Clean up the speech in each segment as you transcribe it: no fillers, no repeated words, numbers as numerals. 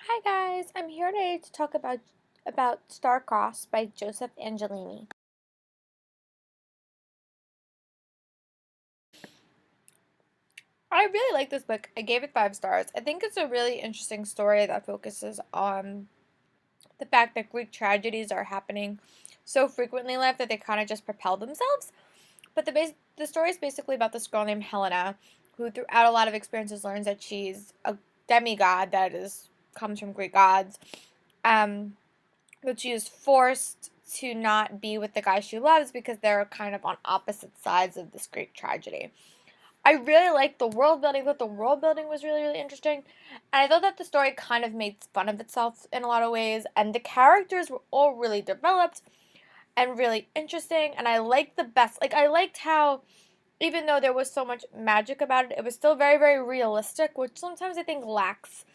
Hi guys, I'm here today to talk about Starcrossed by Joseph Angelini. I really like this book. I gave it 5 stars. I think it's a really interesting story that focuses on the fact that Greek tragedies are happening so frequently in life that they kind of just propel themselves. But the story is basically about this girl named Helena, who throughout a lot of experiences learns that she's a demigod that is comes from Greek gods. Um, but she is forced to not be with the guy she loves because they're kind of on opposite sides of this great tragedy. I really liked the world building. I thought the world building was really, really interesting. And I thought that the story kind of made fun of itself in a lot of ways. And the characters were all really developed and really interesting. And I liked I liked how, even though there was so much magic about it, it was still very, very realistic, which sometimes I think lacks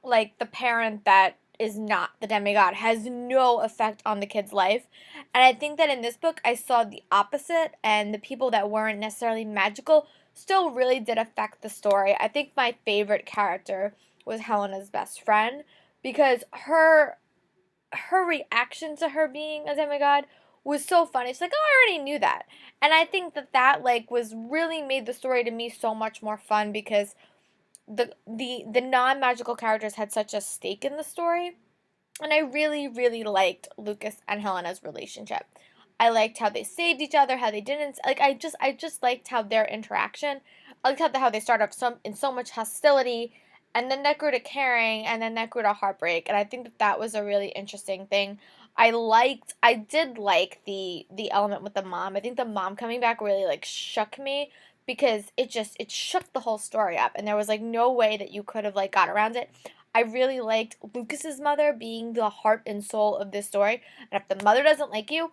like the parent that is not the demigod has no effect on the kid's life. And I think that in this book I saw the opposite, and the people that weren't necessarily magical still really did affect the story. I think my favorite character was Helena's best friend because her reaction to her being a demigod was so funny. She's like, "Oh, I already knew that." And I think that like was really made the story to me so much more fun because the non-magical characters had such a stake in the story, and I really really liked Lucas and Helena's relationship. I liked how they saved each other, how they didn't like. I just liked how their interaction. I liked how they started off so much hostility, and then that grew to caring, and then that grew to heartbreak. And I think that was a really interesting thing. I did like the element with the mom. I think the mom coming back really like shook me because it shook the whole story up, and there was like no way that you could have like got around it. I really liked Lucas's mother being the heart and soul of this story. And if the mother doesn't like you,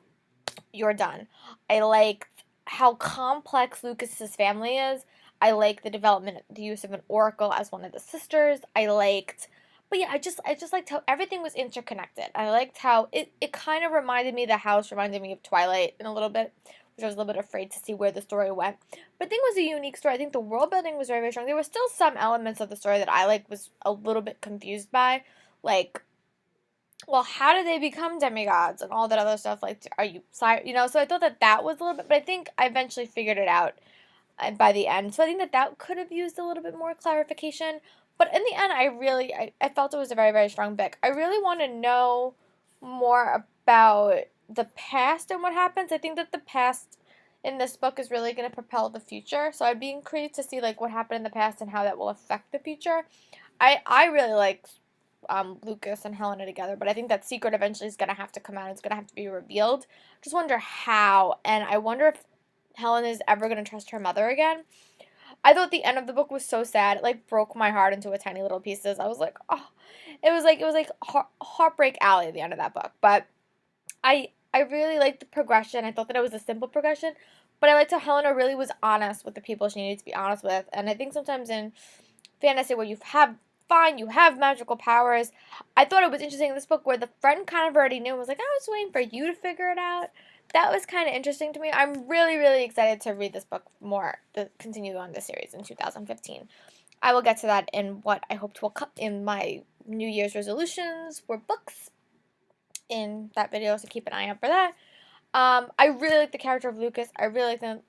you're done. I liked how complex Lucas's family is. I like the use of an oracle as one of the sisters. But yeah, I just liked how everything was interconnected. I liked how it kind of reminded me, the house reminded me of Twilight in a little bit, which I was a little bit afraid to see where the story went. But I think it was a unique story. I think the world building was very, very strong. There were still some elements of the story that I like was a little bit confused by, like, well, how did they become demigods and all that other stuff? Like, are you, so I thought that was a little bit, but I think I eventually figured it out by the end. So I think that could have used a little bit more clarification. But in the end, I felt it was a very, very strong book. I really want to know more about the past and what happens. I think that the past in this book is really going to propel the future. So I'd be intrigued to see like what happened in the past and how that will affect the future. I really like Lucas and Helena together, but I think that secret eventually is going to have to come out. It's going to have to be revealed. Just wonder how, and I wonder if Helen is ever going to trust her mother again. I thought the end of the book was so sad. It like broke my heart into a tiny little pieces. I was like, oh, it was like Heartbreak Alley at the end of that book. But I really liked the progression. I thought that it was a simple progression, but I liked how Helena really was honest with the people she needed to be honest with. And I think sometimes in fantasy where you have magical powers. I thought it was interesting in this book where the friend kind of already knew and was like, I was waiting for you to figure it out. That was kind of interesting to me. I'm really, really excited to read this book more, to continue on this series in 2015. I will get to that in what I hope to in my New Year's resolutions for books in that video, so keep an eye out for that. I really like the character of Lucas. I really like the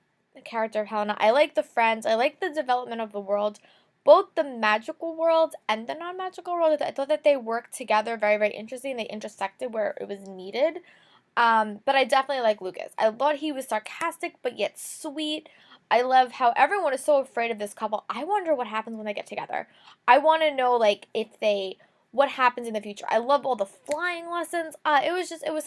character of Helena. I like the friends. I like the development of the world, both the magical world and the non-magical world. I thought that they worked together very, very interesting. They intersected where it was needed. But I definitely like Lucas. I thought he was sarcastic but yet sweet. I love how everyone is so afraid of this couple. I wonder what happens when they get together. I want to know like if they what happens in the future. I love all the flying lessons. It was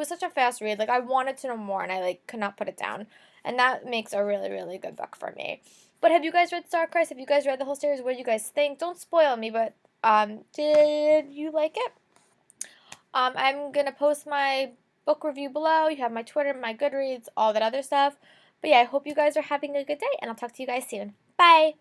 such a fast read. Like I wanted to know more and I like could not put it down. And that makes a really, really good book for me. But have you guys read Starcrossed? Have you guys read the whole series? What do you guys think? Don't spoil me, but did you like it? I'm gonna post my book review below. You have my Twitter, my Goodreads, all that other stuff. But yeah, I hope you guys are having a good day, and I'll talk to you guys soon. Bye!